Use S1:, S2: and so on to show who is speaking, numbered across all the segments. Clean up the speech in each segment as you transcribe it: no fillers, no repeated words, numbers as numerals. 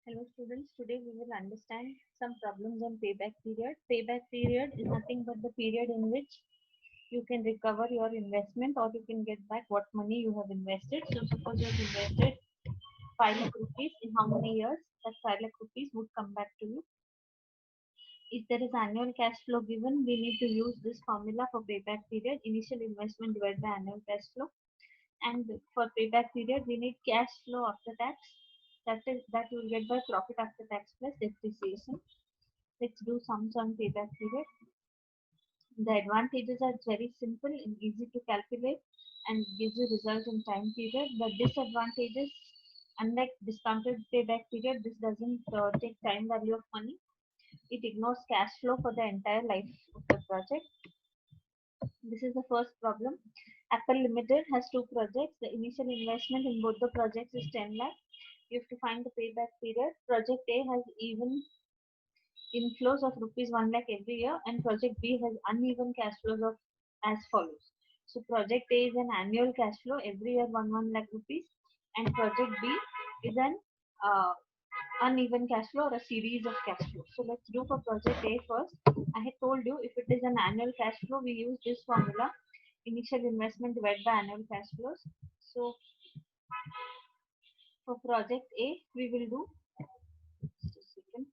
S1: Hello students, today we will understand some problems on payback period. Payback period is nothing but the period in which you can recover your investment or you can get back what money you have invested. So suppose you have invested 5 lakh rupees, in how many years that 5 lakh rupees would come back to you. If there is annual cash flow given, we need to use this formula for payback period, initial investment divided by annual cash flow. And for payback period, we need cash flow after tax. That you will get by profit after tax plus depreciation. Let's do sums on payback period. The advantages are very simple and easy to calculate and gives you result in time period. The disadvantages, unlike discounted payback period, this doesn't take time value of money. It ignores cash flow for the entire life of the project. This is the first problem. Apple Limited has two projects. The initial investment in both the projects is 10 lakh. You have to find the payback period. Project A has even inflows of rupees 1 lakh every year, and project B has uneven cash flows of as follows. So project A is an annual cash flow every year 1 lakh rupees, and project B is an uneven cash flow or a series of cash flows. So let's do for project A first. I had told you if it is an annual cash flow, we use this formula, initial investment divided by annual cash flows. So for project A, we will do, just a second.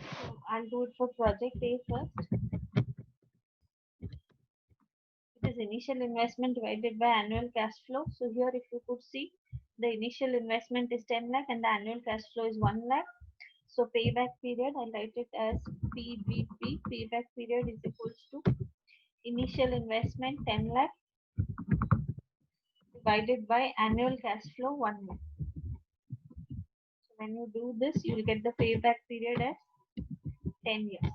S1: So I'll do it for project A first. It is initial investment divided by annual cash flow. So here if you could see, the initial investment is 10 lakh and the annual cash flow is 1 lakh. So payback period, I write it as PBP. Payback period is equals to initial investment 10 lakh divided by annual cash flow 1 lakh. So when you do this, you will get the payback period as 10 years.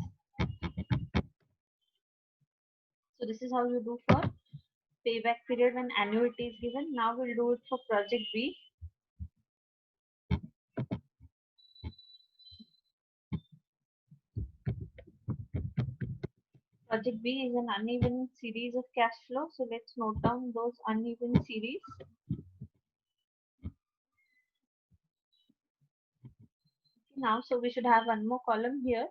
S1: So this is how you do for payback period when annuity is given. Now we'll do it for project B. Project B is an uneven series of cash flow. So let's note down those uneven series. Now, so we should have one more column here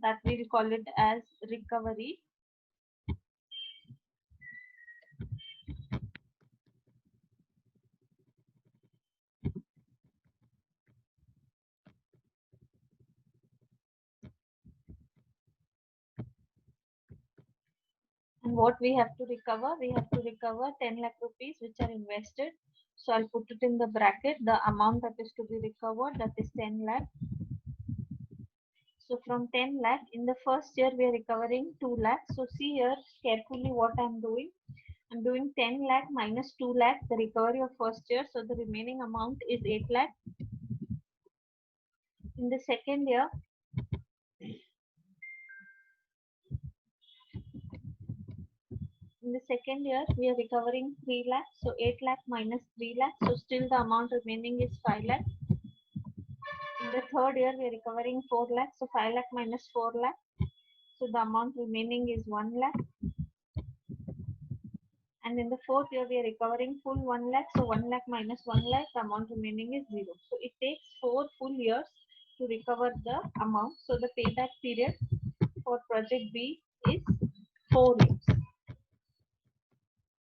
S1: that we'll call it as recovery. And what we have to recover? We have to recover 10 lakh rupees which are invested. So I'll put it in the bracket, the amount that is to be recovered, that is 10 lakh. So from 10 lakh, in the first year we are recovering 2 lakh. So see here carefully what I'm doing. I'm doing 10 lakh minus 2 lakh, the recovery of first year. So the remaining amount is 8 lakh. In the second year, we are recovering 3 lakh. So 8 lakh minus 3 lakh. So still the amount remaining is 5 lakh. In the third year, we are recovering 4 lakh. So 5 lakh minus 4 lakh. So the amount remaining is 1 lakh. And in the fourth year, we are recovering full 1 lakh. So 1 lakh minus 1 lakh, the amount remaining is 0. So it takes 4 full years to recover the amount. So the payback period for project B is 4 years.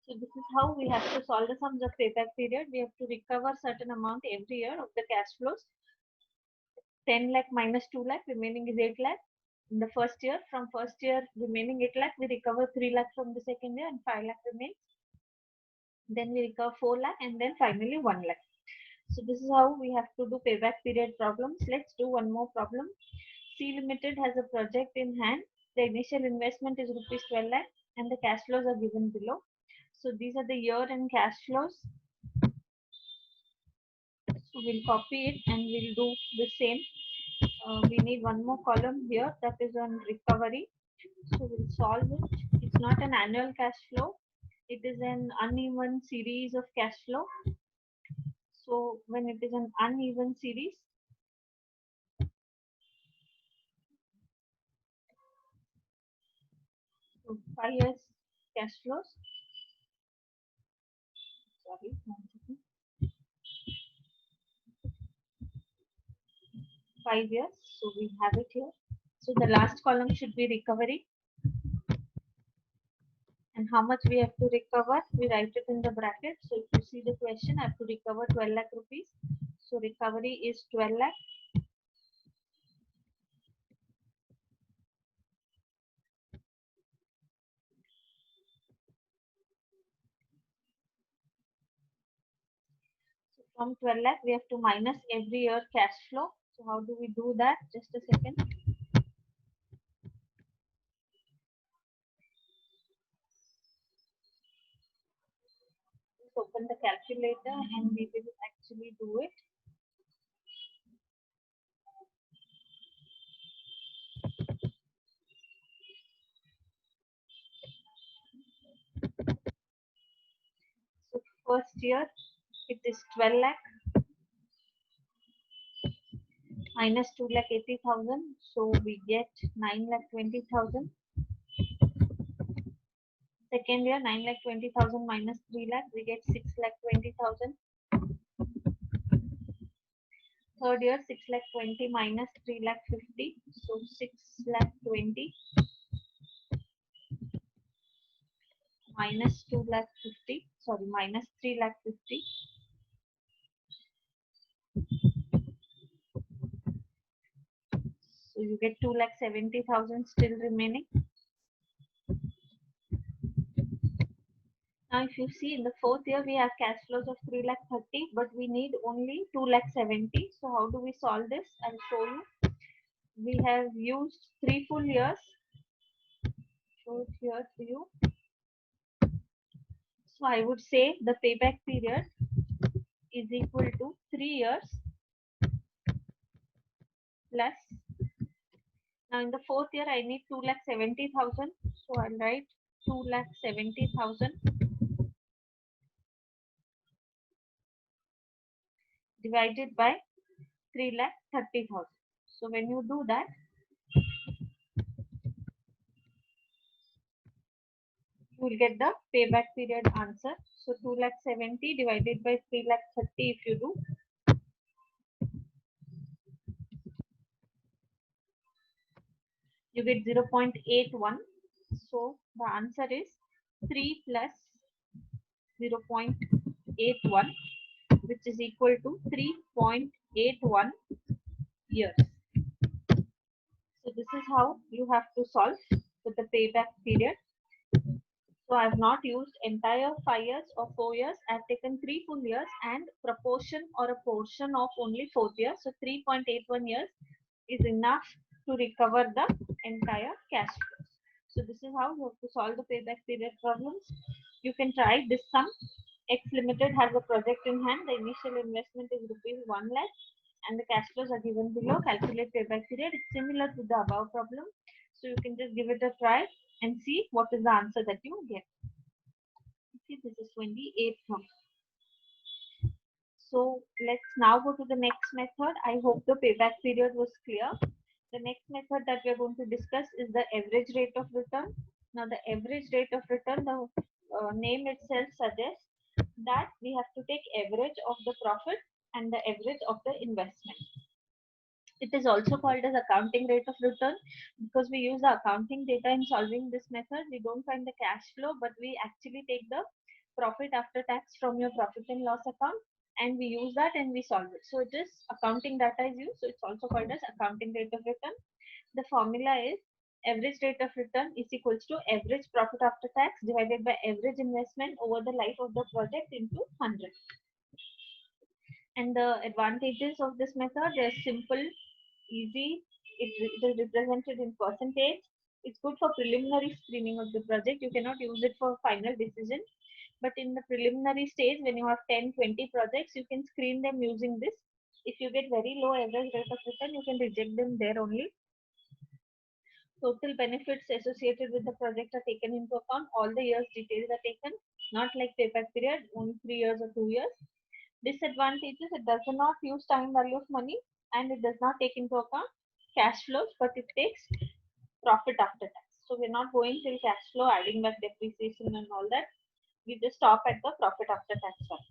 S1: So this is how we have to solve the sums of payback period. We have to recover certain amount every year of the cash flows. 10 lakh minus 2 lakh, remaining is 8 lakh. In the first year, from first year remaining 8 lakh, we recover 3 lakh from the second year and 5 lakh remains. Then we recover 4 lakh and then finally 1 lakh. So this is how we have to do payback period problems. Let's do one more problem. C Limited has a project in hand. The initial investment is rupees 12 lakh and the cash flows are given below. So these are the year and cash flows. So we'll copy it and we'll do the same. We need one more column here that is on recovery. So we'll solve it. It's not an annual cash flow. It is an uneven series of cash flow. So when it is an uneven series, 5 years cash flows. Sorry, 1 second. 5 years. So we have it here. So the last column should be recovery. And how much we have to recover, we write it in the bracket. So if you see the question, I have to recover 12 lakh rupees. So recovery is 12 lakh. So from 12 lakh, we have to minus every year cash flow. So how do we do that? Just a second. Just open the calculator and we will actually do it. So first year, it is 12 lakh minus 2 lakh 80,000. So we get 9 lakh 20,000. Second year, 9 lakh 20,000 minus 3 lakh, we get 6 lakh 20,000. Third year, 6 lakh 20 minus 3 lakh 50. So 6 lakh 20 minus 2 lakh 50. Sorry, minus 3 lakh 50. So you get 2 lakh 70,000 still remaining. Now if you see in the fourth year, we have cash flows of 3 lakh 30, but we need only 2 lakh 70. So how do we solve this? I'll show you. We have used 3 full years. Show it here to you. So I would say the payback period is equal to 3 years plus. Now in the fourth year, I need 2 lakh 70,000. So I'll write 2 lakh 70,000 divided by 3 lakh 30,000. So when you do that, you will get the payback period answer. So 2 lakh 70 divided by 3 lakh 30 if you do, you get 0.81. So the answer is 3 plus 0.81, which is equal to 3.81 years. So this is how you have to solve with the payback period. So I have not used entire 5 years or 4 years. I have taken 3 full years and proportion or a portion of only 4th year. So 3.81 years is enough to recover the entire cash flows. So this is how you have to solve the payback period problems. You can try this sum. X Limited has a project in hand. The initial investment is rupees 1 lakh and the cash flows are given below. Calculate payback period. It's similar to the above problem. So you can just give it a try and see what is the answer that you get. See, this is 28th one. So let's now go to the next method. I hope the payback period was clear. The next method that we are going to discuss is the average rate of return. Now the average rate of return, the name itself suggests that we have to take average of the profit and the average of the investment. It is also called as accounting rate of return because we use the accounting data in solving this method. We don't find the cash flow, but we actually take the profit after tax from your profit and loss account and we use that and we solve it. So it is accounting data is used. So it's also called as accounting rate of return. The formula is average rate of return is equals to average profit after tax divided by average investment over the life of the project into 100. And the advantages of this method is simple, easy, it is represented in percentage. It's good for preliminary screening of the project. You cannot use it for final decision. But in the preliminary stage, when you have 10, 20 projects, you can screen them using this. If you get very low average rate of return, you can reject them there only. Total benefits associated with the project are taken into account. All the years details are taken, not like payback period, only 3 years or 2 years. Disadvantages, it does not use time value of money and it does not take into account cash flows, but it takes profit after tax. So we're not going till cash flow, adding back depreciation and all that. We just stop at the profit after tax one.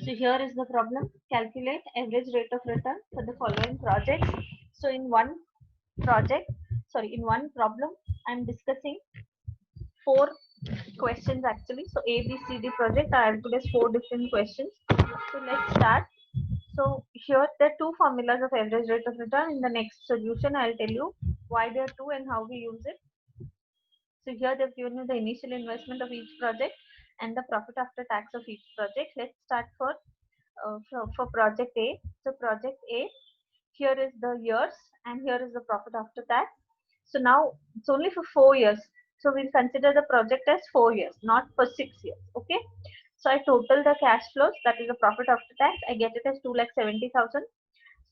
S1: So here is the problem. Calculate average rate of return for the following projects. So in one in one problem, I'm discussing 4 questions actually. So A, B, C, D project, I have put as 4 different questions. So let's start. So here there are 2 formulas of average rate of return. In the next solution, I'll tell you why there are 2 and how we use it. So here they've given you the initial investment of each project and the profit after tax of each project. Let's start for project A. So project A, here is the years and here is the profit after tax. So now it's only for 4 years. So we'll consider the project as 4 years, not for 6 years. Okay. So I total the cash flows, that is the profit after tax. I get it as 2,70,000.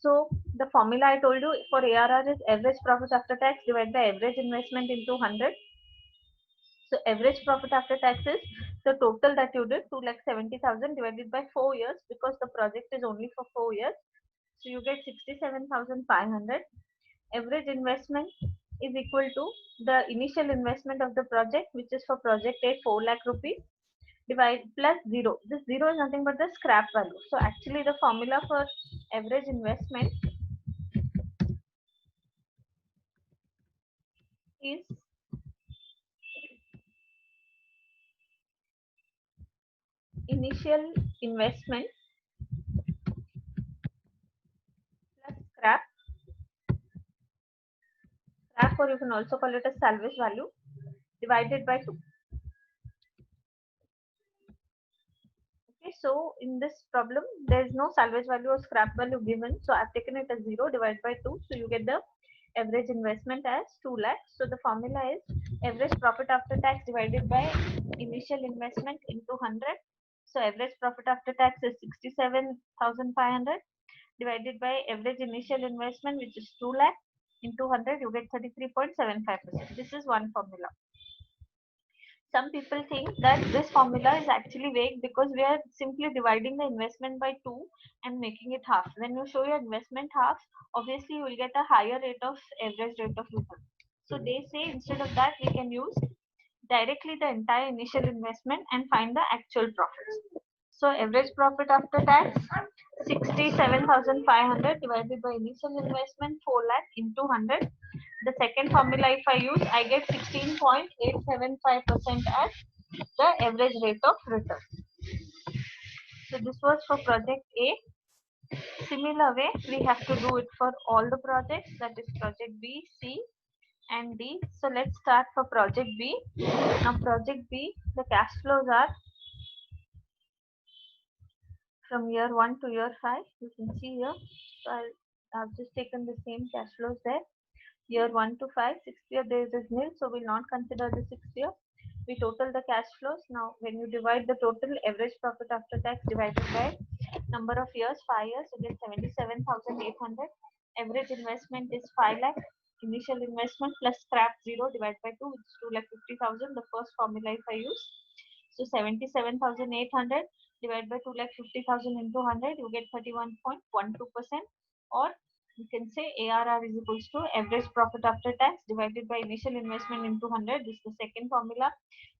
S1: So the formula I told you for ARR is average profit after tax divided by average investment into 100. So average profit after tax is the total that you did, 2,70,000 divided by 4 years, because the project is only for 4 years. So you get 67,500. Average investment is equal to the initial investment of the project, which is for project A 4 lakh rupees, divide plus 0. This 0 is nothing but the scrap value. So actually the formula for average investment is initial investment plus scrap, or you can also call it a salvage value, divided by 2. Okay, so in this problem there is no salvage value or scrap value given, so I've taken it as 0 divided by 2. So you get the average investment as 2 lakhs. So the formula is average profit after tax divided by initial investment into 100. So average profit after tax is 67,500 divided by average initial investment, which is 2 lakh, into 100. You get 33.75%. This is one formula. Some people think that this formula is actually vague because we are simply dividing the investment by 2 and making it half. When you show your investment half, obviously you will get a higher rate of average rate of return. So they say instead of that we can use directly the entire initial investment and find the actual profits. So average profit after tax 67,500 divided by initial investment 4 lakh into 100. The second formula if I use, I get 16.875% as the average rate of return. So this was for project A. Similar way we have to do it for all the projects, that is project B, C and D. So let's start for project B. Now project B, the cash flows are from year 1 to year 5. You can see here. So I've just taken the same cash flows there. Year 1 to 5, 6th year there is nil, so we'll not consider the 6th year. We total the cash flows. Now when you divide the total average profit after tax divided by number of years, 5 years, you get 77,800. Average investment is 5 lakh. Initial investment plus scrap 0 divided by 2, which is 2,50,000. The first formula if I use. So 77,800 divided by 2,50,000 into 100, you get 31.12%, or you can say ARR is equals to average profit after tax divided by initial investment into 100. This is the second formula.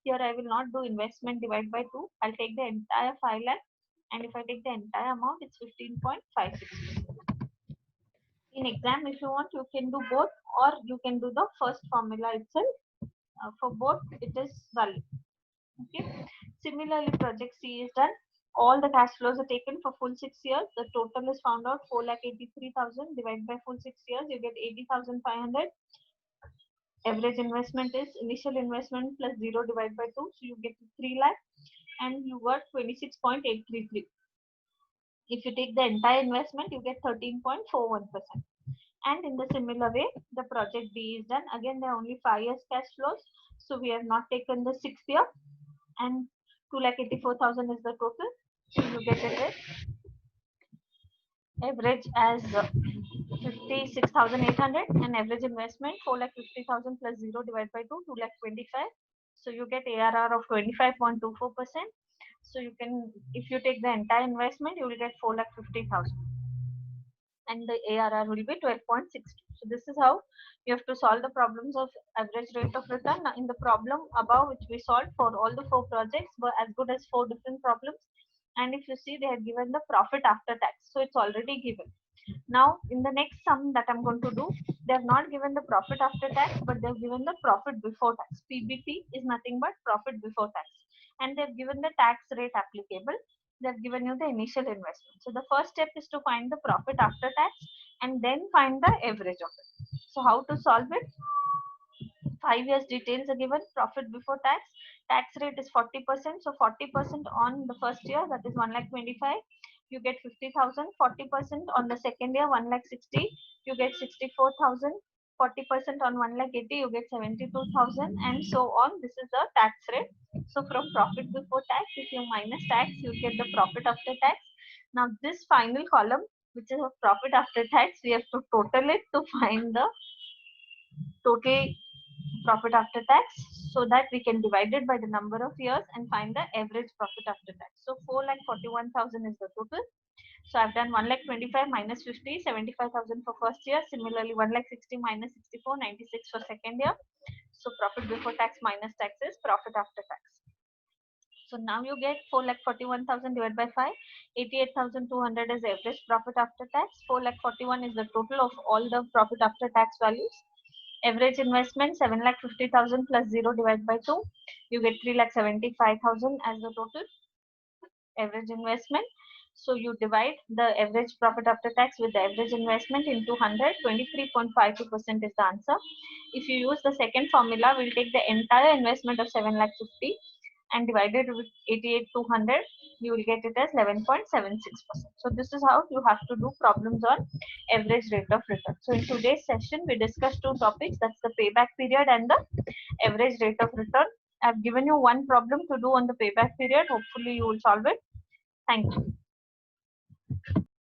S1: Here I will not do investment divided by 2. I'll take the entire 5 lakh, and if I take the entire amount, it's 15.56%. In exam, if you want, you can do both, or you can do the first formula itself. For both, it is valid. Okay. Similarly, project C is done. All the cash flows are taken for full 6 years. The total is found out 4,83,000 divided by full 6 years. You get 80,500. Average investment is initial investment plus 0 divided by 2. So you get 3 lakh and you got 26.833. If you take the entire investment, you get 13.41%. And in the similar way, the project B is done. Again, there are only 5 years cash flows. So we have not taken the 6th year, and 2,84,000 is the total. So you get it as average as 56,800 and average investment 4,50,000 plus 0 divided by 2, 2,25,000. So you get ARR of 25.24%. So you can, if you take the entire investment, you will get 4,50,000 and the ARR will be 12.62. So this is how you have to solve the problems of average rate of return. Now, in the problem above which we solved for all the 4 projects were as good as 4 different problems. And if you see, they have given the profit after tax. So it's already given. Now, in the next sum that I'm going to do, they have not given the profit after tax, but they've given the profit before tax. PBT is nothing but profit before tax. And they've given the tax rate applicable. They've given you the initial investment. So the first step is to find the profit after tax and then find the average of it. So how to solve it? 5 years details are given. Profit before tax rate is 40%. So 40% on the first year, that is 1,25,000, you get 50,000. 40% on the second year, 1,60,000, you get 64,000. 40% on 1,80,000, you get 72,000, and so on. This is the tax rate. So from profit before tax, if you minus tax, you get the profit after tax. Now this final column, which is of profit after tax, we have to total it to find the total profit after tax, so that we can divide it by the number of years and find the average profit after tax. So 4,41,000 is the total. So I've done 1,25,000 minus 50, 75,000 for first year. Similarly, 1,60,000 minus 64, 96 for second year. So profit before tax minus tax is profit after tax. So now you get 4,41,000 divided by 5. 88,200 is average profit after tax. 4,41,000 is the total of all the profit after tax values. Average investment 7,50,000 plus 0 divided by 2. You get 3,75,000 as the total average investment. So you divide the average profit after tax with the average investment into 100. 23.52% is the answer. If you use the second formula, we'll take the entire investment of 7,50,000 and divide it with 88,200. You will get it as 11.76%. So this is how you have to do problems on average rate of return. So in today's session, we discussed 2 topics. That's the payback period and the average rate of return. I've given you one problem to do on the payback period. Hopefully you will solve it. Thank you.